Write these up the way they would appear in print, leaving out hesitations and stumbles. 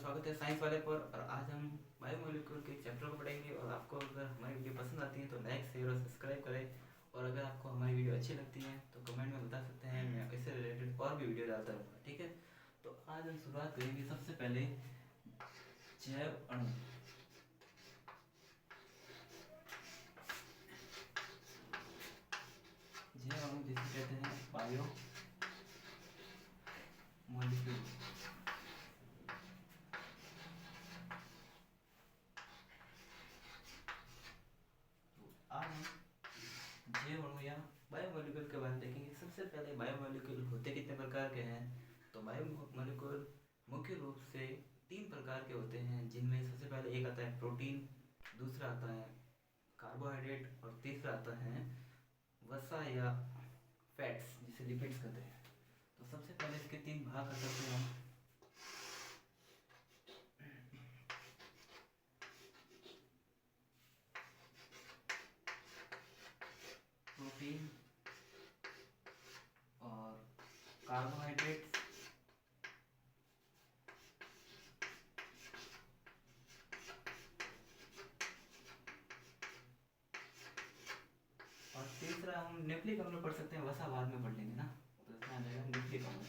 स्वागत है साइंस वाले पर। और आज हम बायोमोलिक्यूल के चैप्टर को पढ़ेंगे। और आपको अगर हमारी वीडियो पसंद आती है तो लाइक शेयर और सब्सक्राइब करें। और अगर आपको हमारी वीडियो अच्छी लगती है तो कमेंट में बता सकते हैं, मैं इससे रिलेटेड और भी वीडियो डालता रहूँगा। ठीक है, तो आज हम शुरुआत करेंगे सबसे पहले जैव अणु। जैव अणु जिसे कहते हैं बायो मोलिक्यूल। आज हम जैव अणु या बायोमोलिक्यूल के बारे में देखेंगे। सबसे पहले बायोमोलिक्यूल होते कितने प्रकार के हैं, तो बायोमोलिक्यूल मुख्य रूप से 3 प्रकार के होते हैं, जिनमें सबसे पहले एक आता है प्रोटीन, दूसरा आता है कार्बोहाइड्रेट और तीसरा आता है वसा या फैट्स जिसे लिपिड्स कहते हैं। तो सबसे पहले इसके 3 भाग कर सकते हैं हम। प्रोटीन और कार्बोहाइड्रेट्स और तीसरा हम न्यूक्लिक अम्ल पढ़ सकते हैं, वसा बाद में पढ़ लेंगे ना, तो इसमें आ जाएगा न्यूक्लिक अम्ल।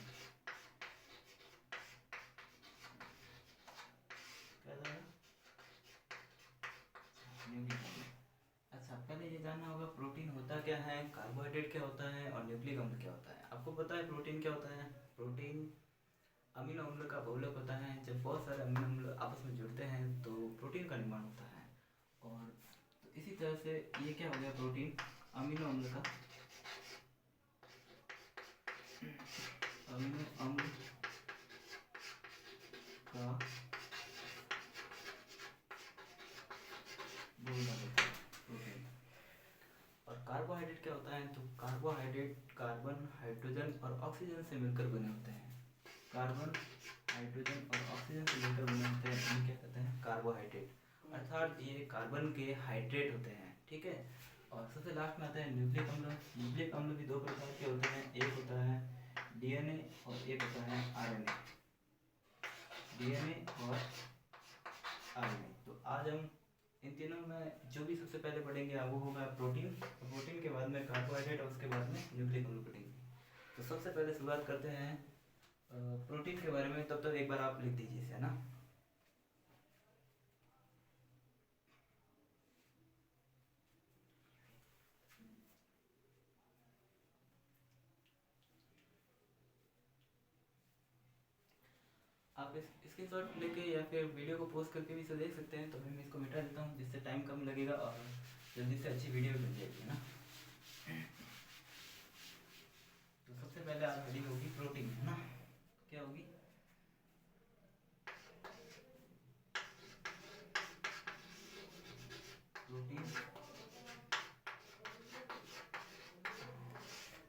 क्या जाएगा? न्यूक्लिक अम्ल। अच्छा, पहले ये जानना होगा प्रोटीन होता क्या है, कार्बोहाइड्रेट क्या होता है और न्यूक्लिक अम्ल क्या होता है। आपको पता है प्रोटीन क्या होता है? प्रोटीन अमीनो अम्ल का बहुलक होता है। जब बहुत सारे अमीनो अम्ल आपस में जुड़ते हैं तो प्रोटीन का निर्माण होता है। और तो इसी तरह से ये क्या हो गया, प्रोटीन अमीनो अम्ल का अमीनो अम्ल का बहुलक होता है प्रोटीन। और कार्बोहाइड्रेट क्या होता है, तो कार्बोहाइड्रेट कार्बन, हाइड्रोजन और ऑक्सीजन से मिलकर बने होते हैं। कार्बन, हाइड्रोजन और ऑक्सीजन से मिलकर बने होते हैं, इन्हें क्या कहते हैं? कार्बोहाइड्रेट। अर्थात ये कार्बन के हाइड्रेट होते हैं। ठीक है, और सबसे लास्ट में आता है न्यूक्लिक अम्ल। न्यूक्लिक अम्ल भी 2 प्रकार के होते हैं, एक होता है डीएनए और एक होता है आरएनए। डीएनए और आरएनए। तो आज हम इन तीनों में जो भी सबसे पहले पढ़ेंगे वो होगा प्रोटीन। प्रोटीन के बाद में कार्बोहाइड्रेट और उसके बाद में न्यूक्लिक अम्ल पढ़ेंगे। तो सबसे पहले शुरुआत करते हैं प्रोटीन के बारे में। तब तक एक बार आप लिख दीजिए इसे, है ना। आप स्क्रीनशॉट लेके या फिर वीडियो को पोस्ट करके भी इसे देख सकते हैं। तो मैं इसको मिटा देता हूँ जिससे टाइम कम लगेगा और जल्दी से अच्छी वीडियो बन जाएगी, है ना। तो सबसे पहले आप हेडिंग होगी प्रोटीन, है ना। क्या होगी? प्रोटीन।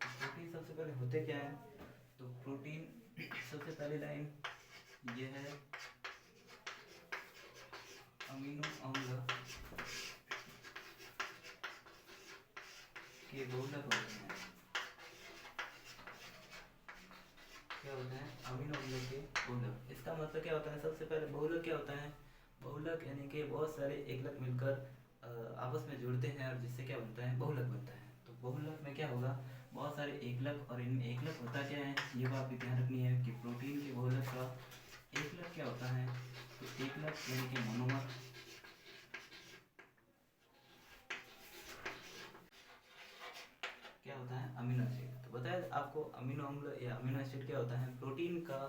प्रोटीन सबसे पहले होते क्या है, तो प्रोटीन सबसे पहली लाइन ये है अमीनो अम्ल के बहुलक होते हैं। क्या होते हैं? अमीनो अम्ल के बहुलक। इसका मतलब क्या होता है? सबसे पहले बहुलक क्या होता है? बहुलक यानी कि बहुत सारे एकलक मिलकर आपस में जुड़ते हैं और जिससे क्या बनता है? बहुलक बनता है। तो बहुलक में क्या होगा? बहुत सारे एकलक। और इनमें एकलक होता क्या है, ये बात भी ध्यान रखनी है कि प्रोटीन के बहुलक का एकलक क्या होता है, तो एकलक यानी कि मोनोमर। क्या होता है? Amino acid. तो बताया आपको अमीनो अम्ल या अमीनो एसिड क्या होता है? प्रोटीन का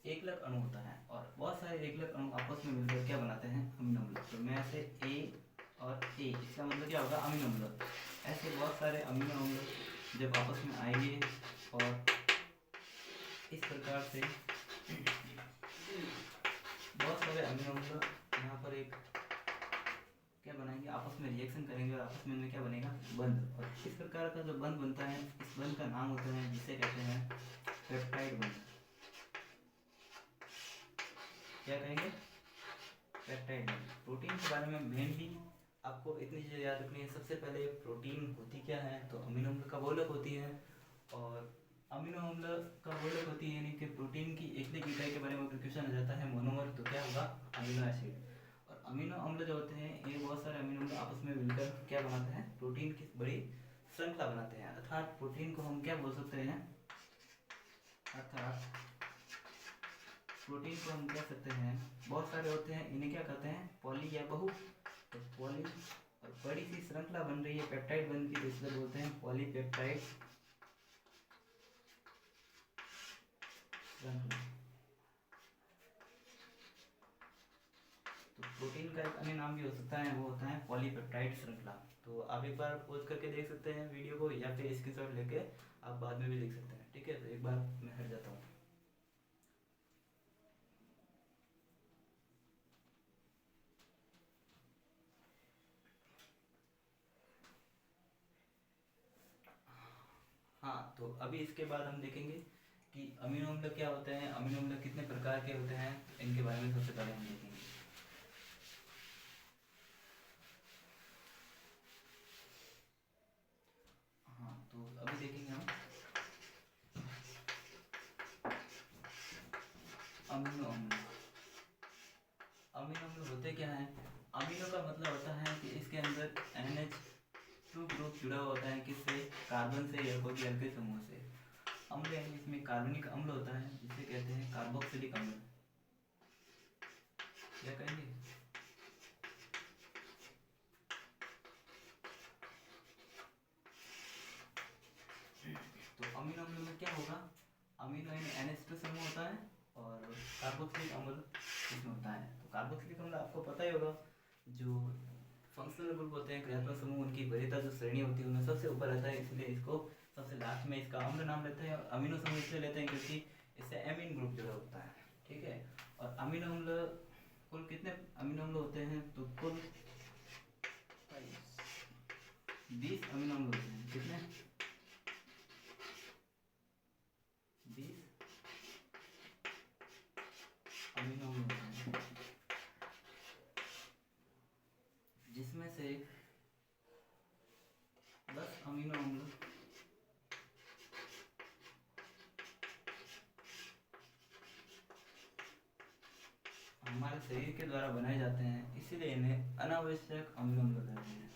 एकलक अणु होता है। और बहुत सारे एकलक अणु आपस में मिलकर क्या बनाते हैं? अमीनो अम्ल। तो मैं ऐसे ए और ए, इसका मतलब क्या होगा? अमीनो अम्ल। ऐसे बहुत सारे अमीनो अम्ल जब आपस में आएंगे और इस प्रकार से बहुत सारे अमीनो अम्ल यहाँ पर एक क्या बनाएंगे? आपस में रिएक्शन करेंगे और आपस में इनमें क्या बनेगा? बंध। और इस प्रकार का जो बंध बनता है, इस बंध का नाम होता है जिसे कहते हैं पेप्टाइड बंध। क्या कहेंगे? पेप्टाइड बंध। प्रोटीन के बारे में मेनली आपको इतनी चीज़ें याद रखनी है। सबसे पहले प्रोटीन होती क्या है, तो अमीनो अम्ल का बहुलक होती है। और अमीनो अम्ल का वर्णक होती है, यानी कि प्रोटीन की एकलिक इकाई के बारे में अगर क्वेश्चन आ जाता है मोनोमर, तो क्या होगा? Amino acid. और अमीनो अम्ल जो होते हैं ये बहुत सारे अमीनो अम्ल आपस में मिलकर क्या बनाते हैं? प्रोटीन की बड़ी श्रृंखला बनाते हैं। अर्थात प्रोटीन को हम क्या बोल सकते हैं? अर्थात प्रोटीन को हम कह सकते हैं, बहुत सारे होते हैं, इन्हें क्या कहते हैं? पॉली या बहु। तो पॉली, और बड़ी सी श्रृंखला बन रही है, पेप्टाइड बनती है, इसलिए बोलते हैं पॉलीपेप्टाइड श्रृंखला। तो प्रोटीन का एक अन्य नाम भी हो सकता है, वो होता है पॉलीपेप्टाइड श्रृंखला। तो आप एक बार पॉज करके देख सकते हैं वीडियो को, या फिर स्क्रीनशॉट लेके आप बाद में भी लिख सकते हैं। ठीक है, तो एक बार मैं हट जाता हूँ। हाँ, तो अभी इसके बाद हम देखेंगे कि अमीनो अम्ल क्या होते हैं, अमीनो अम्ल कितने प्रकार के होते हैं, इनके बारे में सबसे पहले हम देखेंगे। हाँ, तो अभी देखेंगे हम अमीनो अम्ल। अमीनो अम्ल होते क्या हैं? अमीनो का मतलब होता है कि इसके अंदर NH2 ग्रुप जुड़ा होता है, किससे? कार्बन से या कोई हल्के समूह से। अम्ल यानी इसमें कार्बनिक अम्ल होता है, जिसे कहते हैं कार्बोक्सिलिक अम्ल। क्या कहेंगे? तो अमीनो अम्ल में क्या होगा? अमीनो यानी NH2 समूह होता है, और कार्बोक्सिलिक अम्ल इसमें होता है। तो कार्बोक्सिलिक अम्ल आपको पता ही होगा, जो फंक्शनल ग्रुप होते हैं, क्रियात्मक समूह, उनकी वरीयता जो श्रेणी होती है उनमें सबसे ऊपर रहता है, इसलिए इसको सबसे लास्ट में इसका अम्ल नाम लेते हैं। और अमीनो समूह इसलिए लेते हैं क्योंकि इससे एमीन ग्रुप जुड़ा होता है। ठीक है, और अमीनो अम्ल कुल कितने अमीनो अम्ल होते हैं? तो कुल 20 अमीनो अम्ल होते हैं। कितने? 20 अमीनो अम्ल होते हैं, जिसमें से 10 अमीनो अम्ल हमारे शरीर के द्वारा बनाए जाते हैं, इसीलिए इन्हें अनावश्यक अमीनो अम्ल कहते हैं।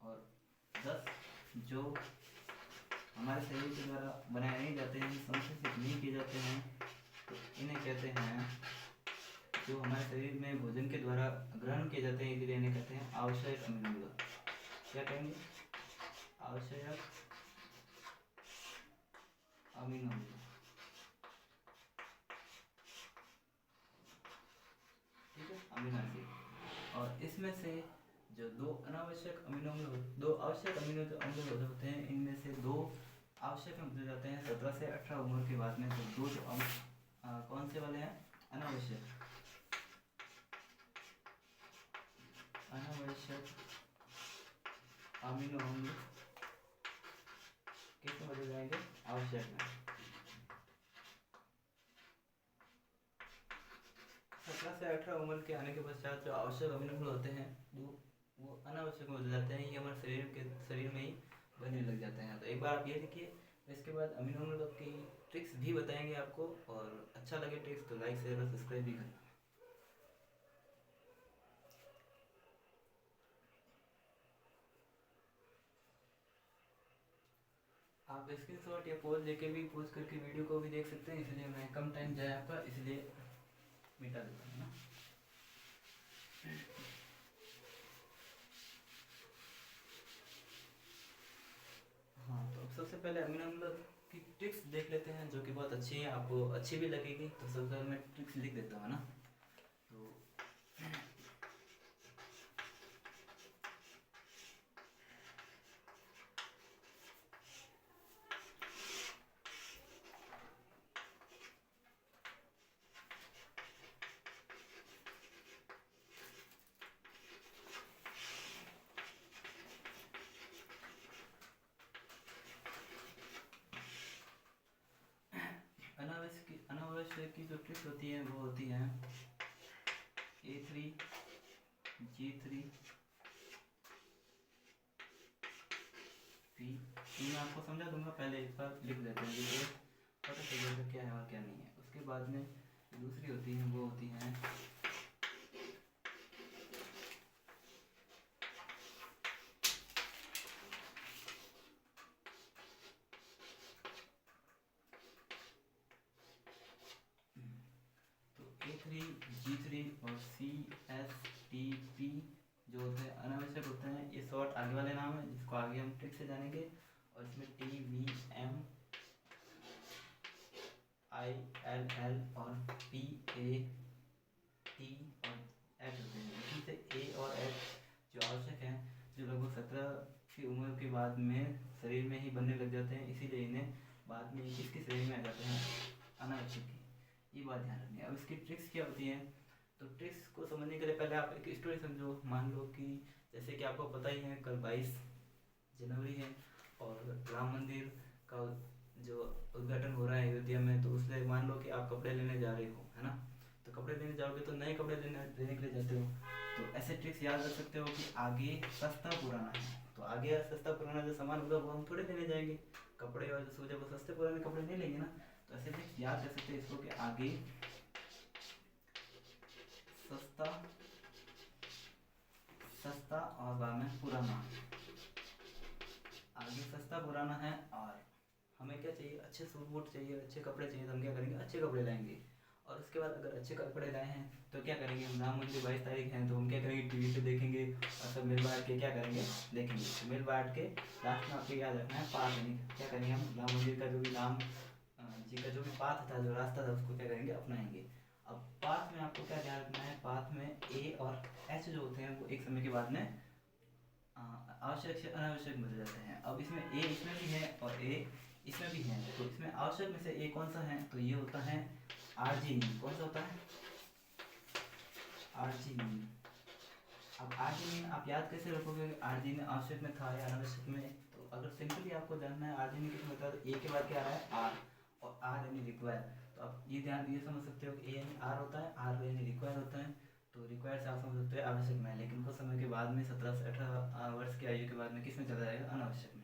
और 10 जो हमारे शरीर के द्वारा बनाए नहीं जाते हैं, संश्लेषित नहीं किए जाते हैं, तो इन्हें कहते हैं, जो हमारे शरीर में भोजन के द्वारा ग्रहण किए जाते हैं, इसलिए इन्हें कहते हैं आवश्यक अमीनो अम्ल। क्या कहेंगे? आवश्यक अमीनो अम्ल। ठीक है, अमीनो एसिड। और इसमें से जो दो अनावश्यक अमीनो अम्ल, दो आवश्यक अमीनो अम्ल होते हैं, इनमें से दो आवश्यक हो जाते हैं 17 से 18 उम्र के बाद में। तो दो जो कौन से वाले हैं? अनावश्यक अमीनो अम्ल किस में बदल जाएंगे? आवश्यक में। 17 से 18 उम्र के आने के पश्चात जो आवश्यक अमीनो अम्ल होते हैं वो अनावश्यक में बदल जाते हैं, ये हमारे शरीर में ही बनने लग जाते हैं। तो एक बार आप ये लिखिए, इसके बाद अमीनो अम्ल की ट्रिक्स भी बताएंगे आपको, और अच्छा लगे ट्रिक्स तो लाइक शेयर और सब्सक्राइब भी करना। आप स्क्रीनशॉट या पोज लेके भी पोज करके वीडियो को भी देख सकते हैं, इसलिए मैं कम टाइम जाए आपका, इसलिए मिटा देता हूँ ना। हाँ, तो अब सबसे पहले अमीनो अम्ल की ट्रिक्स देख लेते हैं, जो कि बहुत अच्छी है, आपको अच्छी भी लगेगी। तो सबसे पहले मैं ट्रिक्स लिख देता हूँ ना। तो अनावश्यक की जो ट्रिक्स होती हैं वो होती हैं A3, G3, ये मैं आपको समझा दूंगा, पहले एक बार लिख देते हैं जिससे पता चल जाएगा क्या है और क्या नहीं है। उसके बाद में दूसरी होती हैं, वो होती हैं तो A3, G3 और CSTP जो होते हैं अनावश्यक होते हैं। ये शॉर्ट आगे वाले नाम है जिसको आगे हम ट्रिक से जानेंगे। और इसमें TVM, ILL और PAT और H होते हैं। इसी से A और H जो आवश्यक हैं, जो लगभग 17 की उम्र के बाद में शरीर में ही बनने लग जाते हैं, इसीलिए इन्हें बाद में 21 की श्रेणी में आ जाते हैं अनावश्यक की। ये बात ध्यान रखनी है। अब इसकी ट्रिक्स क्या होती हैं, तो ट्रिक्स को समझने के लिए पहले आप एक स्टोरी समझो। मान लो कि जैसे कि आपको पता ही है कल 22 जनवरी है और राम मंदिर का जो उद्घाटन हो रहा है अयोध्या में, तो उसमें मान लो कि आप कपड़े लेने जा रहे हो, है ना। तो कपड़े लेने जाओगे तो नए कपड़े लेने के लिए जाते हो, तो ऐसे ट्रिक्स याद रख सकते हो कि आगे सस्ता पुराना है, तो आगे सस्ता पुराना जो सामान होगा वो हम थोड़े लेने जाएंगे, कपड़े और जो सोचे वो सस्ते पुराने कपड़े नहीं लेंगे ना। तो ऐसे ट्रिक्स याद रख सकते हैं इसको कि आगे सस्ता और बाद में पुराना। आगे सस्ता पुराना है और हमें क्या चाहिए, अच्छे सूट बूट चाहिए, अच्छे कपड़े चाहिए, तो हम क्या करेंगे, अच्छे कपड़े लाएंगे। और उसके बाद अगर अच्छे कपड़े लाए हैं तो क्या करेंगे, हम राम मंदिर 22 तारीख है तो हम क्या करेंगे, टीवी पे देखेंगे और सब मिल बांट के क्या करेंगे, देखेंगे। तो मिल बांट के लास्ट में आपको याद रखना है पाथ, यानी क्या करेंगे हम राम मंदिर का जो भी राम जी का जो भी पाथ था, जो रास्ता था, उसको क्या करेंगे, अपनाएंगे। अब पाथ में आपको क्या ध्यान रखना है, पाथ में ए और एच जो होते हैं वो एक समय के बाद में आवश्यक से अनावश्यक बदल जाते हैं। अब इसमें ए इसमें भी है और ए इसमें भी है, तो इसमें आवश्यक में से ए कौन सा है, तो ये होता है आर्जिनिन। कौन सा होता है, आर्जिनिन। अब आर्जिनिन आप याद कैसे रखोगे, आर्जिनिन आवश्यक में था या अनावश्यक में। तो अगर सिंपली आपको जानना है आर्जिनिन किस में होता है, तो ए के बाद क्या आ रहा है, आर, और आर यानी रिक्वायर। तो आप ये ध्यान ये समझ सकते हो कि ए यानी आर होता है, आर यानी रिक्वायर होता है। तो रिक्वायर से आप समझ सकते हो आवश्यक में, लेकिन कुछ समय के बाद में 17 से 18 वर्ष की आयु के बाद में किस में चला जाएगा, अनावश्यक में।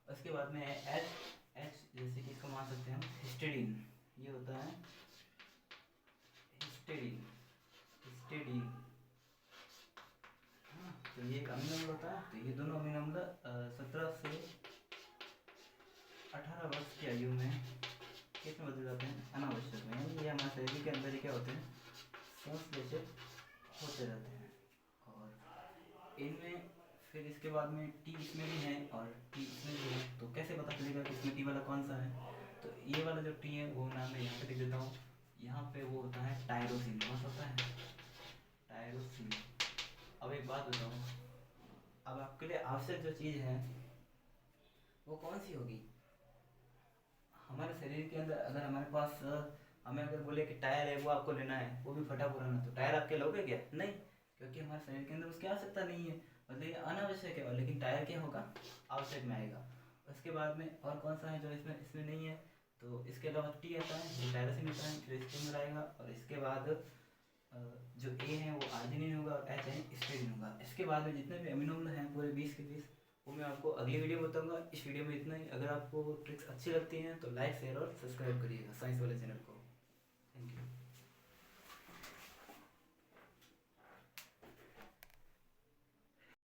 उसके बाद में एच, एच जैसे कि इसको मान सकते हैं हम हिस्टेडीन। ये होता है हिस्टेडीन, हिस्टेडीन। हाँ, तो ये एक अमीनो अम्ल होता है। तो ये दोनों अमीनो अम्ल 17 से 18 वर्ष की आयु में किस में बदल जाते हैं, अनावश्यक में। यानी ये हमारे शरीर के अंदर ही क्या होते हैं, संश्लेषित होते रहते हैं। और इनमें फिर इसके बाद में टी इसमें भी है और टी इसमें भी है। तो कैसे पता चलेगा कि इसमें टी वाला कौन सा है, तो ये वाला जो टी है वो नाम मैं यहाँ पे लिख देता हूँ। यहाँ पे वो होता है टायरोसिन। कौन सा होता है, टायरोसिन। अब एक बात बताऊँ, अब आपके लिए आवश्यक जो चीज़ है वो कौन सी होगी। हमारे शरीर के अंदर अगर हमारे पास हमें अगर बोले कि टायर है वो आपको लेना है, वो भी फटा पुराना, तो टायर आपके लोगे क्या, नहीं, क्योंकि हमारे शरीर के अंदर उसकी आवश्यकता नहीं है, मतलब ये अनावश्यक है। लेकिन टायर क्या होगा, आवश्यक में आएगा। उसके बाद में और कौन सा है जो इसमें इसमें नहीं है, तो इसके अलावा टी आता है, जो टायरोसिन होता है, जो इसके अंदर आएगा। और इसके बाद जो ए है वो आर्जिनिन होगा और एच है हिस्टीडीन होगा। इसके बाद में जितने भी अमीनो अम्ल हैं पूरे 20 के 20, वो मैं आपको अगली वीडियो में बताऊंगा। इस वीडियो में इतना ही। अगर आपको ट्रिक्स अच्छी लगती हैं तो लाइक शेयर और सब्सक्राइब करिएगा साइंस वाले चैनल को। Thank you.